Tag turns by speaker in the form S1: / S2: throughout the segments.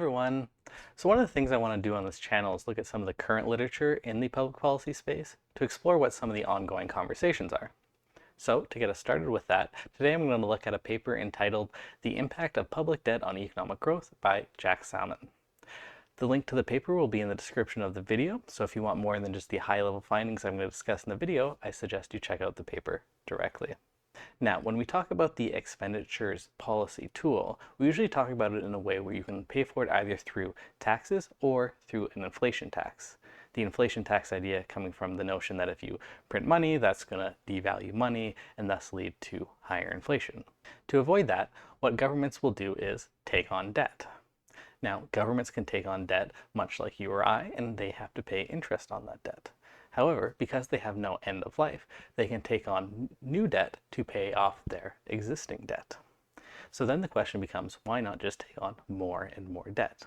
S1: everyone. So one of the things I want to do on this channel is look at some of the current literature in the public policy space to explore what some of the ongoing conversations are. So to get us started with that, today I'm going to look at a paper entitled The Impact of Public Debt on Economic Growth by Jack Salmon. The link to the paper will be in the description of the video, so if you want more than just the high-level findings I'm going to discuss in the video, I suggest you check out the paper directly. Now, when we talk about the expenditures policy tool, we usually talk about it in a way where you can pay for it either through taxes or through an inflation tax. The inflation tax idea coming from the notion that if you print money, that's going to devalue money and thus lead to higher inflation. To avoid that, what governments will do is take on debt. Now, governments can take on debt much like you or I, and they have to pay interest on that debt. However, because they have no end of life, they can take on new debt to pay off their existing debt. So then the question becomes, why not just take on more and more debt?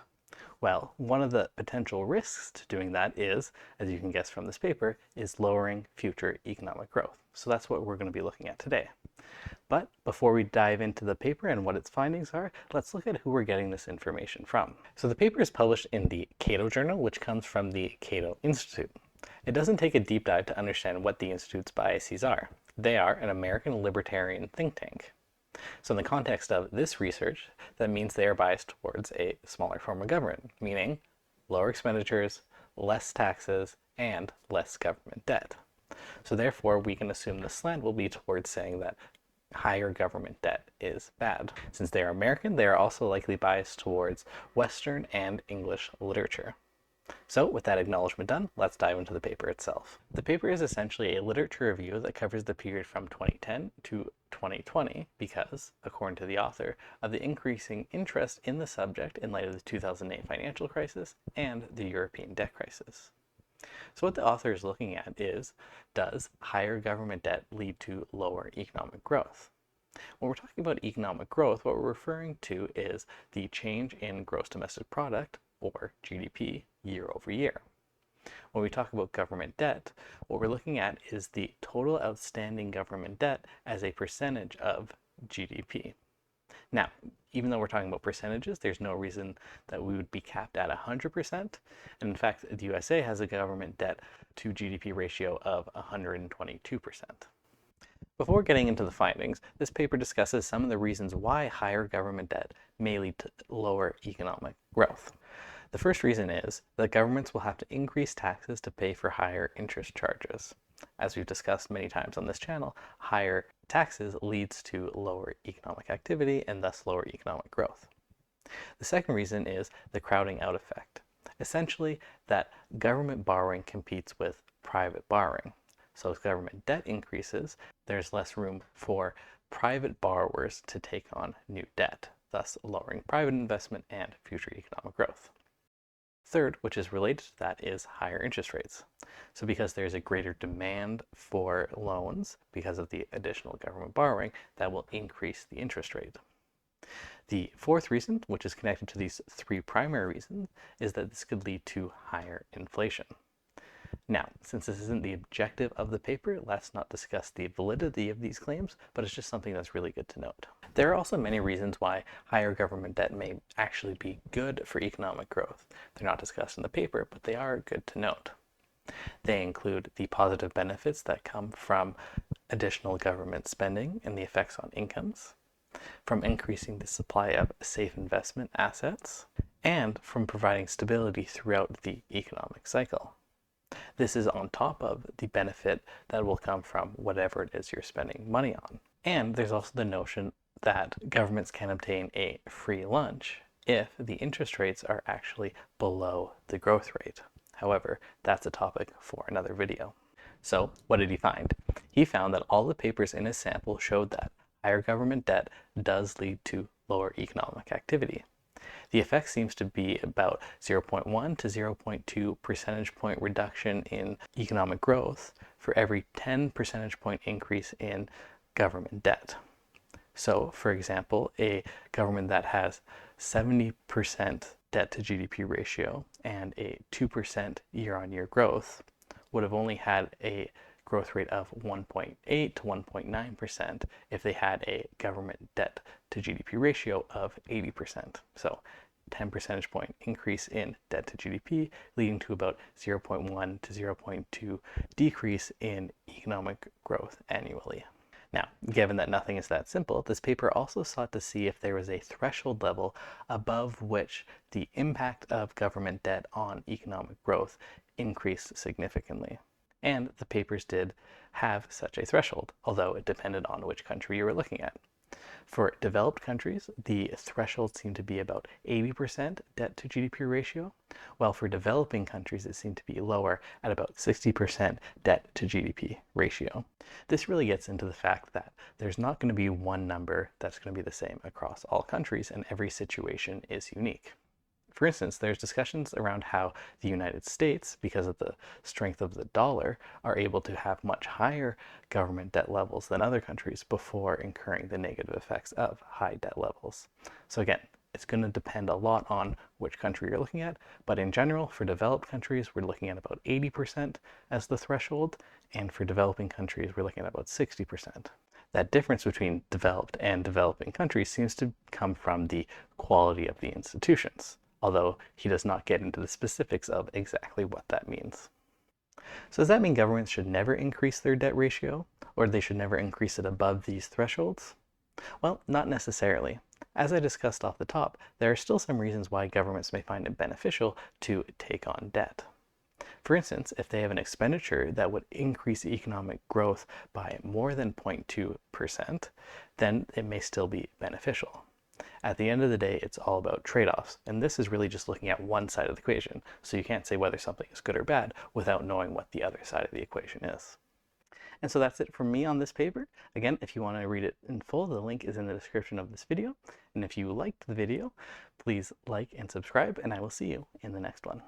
S1: Well, one of the potential risks to doing that is, as you can guess from this paper, is lowering future economic growth. So that's what we're going to be looking at today. But before we dive into the paper and what its findings are, let's look at who we're getting this information from. So the paper is published in the Cato Journal, which comes from the Cato Institute. It doesn't take a deep dive to understand what the Institute's biases are. They are an American libertarian think tank. So in the context of this research, that means they are biased towards a smaller form of government, meaning lower expenditures, less taxes, and less government debt. So therefore, we can assume the slant will be towards saying that higher government debt is bad. Since they are American, they are also likely biased towards Western and English literature. So with that acknowledgement done, let's dive into the paper itself. The paper is essentially a literature review that covers the period from 2010 to 2020 because, according to the author, of the increasing interest in the subject in light of the 2008 financial crisis and the European debt crisis. So what the author is looking at is, does higher government debt lead to lower economic growth? When we're talking about economic growth, what we're referring to is the change in gross domestic product, or GDP, year over year. When we talk about government debt, what we're looking at is the total outstanding government debt as a percentage of GDP. Now, even though we're talking about percentages, there's no reason that we would be capped at 100%. And in fact, the USA has a government debt to GDP ratio of 122%. Before getting into the findings, this paper discusses some of the reasons why higher government debt may lead to lower economic growth. The first reason is that governments will have to increase taxes to pay for higher interest charges. As we've discussed many times on this channel, higher taxes leads to lower economic activity and thus lower economic growth. The second reason is the crowding out effect. Essentially, that government borrowing competes with private borrowing. So as government debt increases, there's less room for private borrowers to take on new debt, thus lowering private investment and future economic growth. Third, which is related to that, is higher interest rates. So because there's a greater demand for loans because of the additional government borrowing, that will increase the interest rate. The fourth reason, which is connected to these three primary reasons, is that this could lead to higher inflation. Now, since this isn't the objective of the paper, let's not discuss the validity of these claims, but it's just something that's really good to note. There are also many reasons why higher government debt may actually be good for economic growth. They're not discussed in the paper, but they are good to note. They include the positive benefits that come from additional government spending and the effects on incomes, from increasing the supply of safe investment assets, and from providing stability throughout the economic cycle. This is on top of the benefit that will come from whatever it is you're spending money on. And there's also the notion that governments can obtain a free lunch if the interest rates are actually below the growth rate. However, that's a topic for another video. So what did he find? He found that all the papers in his sample showed that higher government debt does lead to lower economic activity. The effect seems to be about 0.1 to 0.2 percentage point reduction in economic growth for every 10 percentage point increase in government debt. So, for example, a government that has 70% debt to GDP ratio and a 2% year-on-year growth would have only had a growth rate of 1.8 to 1.9% if they had a government debt to GDP ratio of 80%. So 10 percentage point increase in debt to GDP, leading to about 0.1 to 0.2 decrease in economic growth annually. Now, given that nothing is that simple, this paper also sought to see if there was a threshold level above which the impact of government debt on economic growth increased significantly. And the papers did have such a threshold, although it depended on which country you were looking at. For developed countries, the threshold seemed to be about 80% debt to GDP ratio, while for developing countries it seemed to be lower at about 60% debt to GDP ratio. This really gets into the fact that there's not going to be one number that's going to be the same across all countries, and every situation is unique. For instance, there's discussions around how the United States, because of the strength of the dollar, are able to have much higher government debt levels than other countries before incurring the negative effects of high debt levels. So again, it's going to depend a lot on which country you're looking at, but in general, for developed countries, we're looking at about 80% as the threshold, and for developing countries, we're looking at about 60%. That difference between developed and developing countries seems to come from the quality of the institutions, although he does not get into the specifics of exactly what that means. So does that mean governments should never increase their debt ratio, or they should never increase it above these thresholds? Well, not necessarily. As I discussed off the top, there are still some reasons why governments may find it beneficial to take on debt. For instance, if they have an expenditure that would increase economic growth by more than 0.2%, then it may still be beneficial. At the end of the day, it's all about trade-offs, and this is really just looking at one side of the equation, so you can't say whether something is good or bad without knowing what the other side of the equation is. And so that's it from me on this paper. Again, if you want to read it in full, the link is in the description of this video. And if you liked the video, please like and subscribe, and I will see you in the next one.